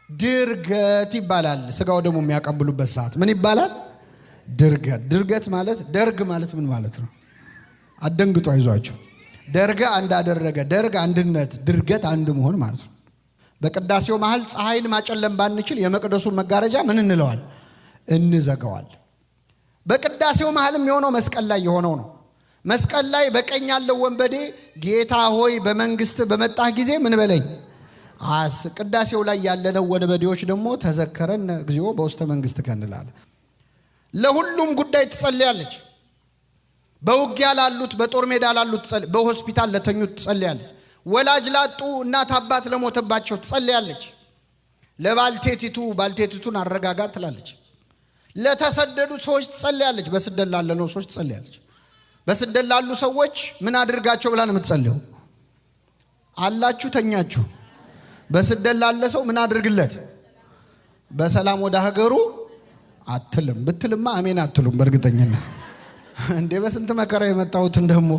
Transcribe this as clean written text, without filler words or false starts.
ድርገት ይባላል። ስጋው ደግሞ የሚያቀብሉበት ሰዓት ምን ይባላል? ድርገት። ድርገት ማለት ደርግ ማለት ምን ማለት ነው? አደንግጦ አይዟችሁ። ደርገ አንድ አደረገ፣ ደርግ አንድነት፣ ድርገት አንድ መሆን ማለት ነው። በቅዳሴው መሃል ፀሐይን ማጨለም ባንችል የመቅደሱን መጋረጃ ምን እንለዋል? እንዘጋዋል። በቅዳሴው መሃልም የሆነው መስቀል ላይ የሆነው ነው። መስቀል ላይ በቀኝ ያለው ወንበዴ ጌታ ሆይ በመንግስት በመጣህ ጊዜ ምን በለኝ ቅዳሴው ላይ ያለነው ወንበዴዎች ደግሞ ተዘከረን እግዚኦ በውስተ መንግስት ከንላለ። ለሁሉም ጉዳይ ትጸልያለች። በውጊያ ላሉት፣ በጦር ሜዳ ላሉት፣ በሆስፒታል ለተኙት ትጸልያለች። ወላጅ ላጡ እናት አባት ለሞተባቸው ትጸልያለች። ባልቴቲቱን አረጋጋት ትላለች። ለተሰደዱ ሰዎች ትጸልያለች። በስደት ላለነው ሰዎች ትጸልያለች። በስደት ላሉ ሰዎች ምን አድርጋቸው ብላ ነው የምትጸልየው? አላችሁ ተኛችሁ። በስደት ላለ ሰው ምን አድርግለት? በሰላም ወደ ሀገሩ አትልም። ብትልማ አሜን አትሉም በእርግጠኝነት። እንዴ በስንት መከራ የመጣሁትን ደግሞ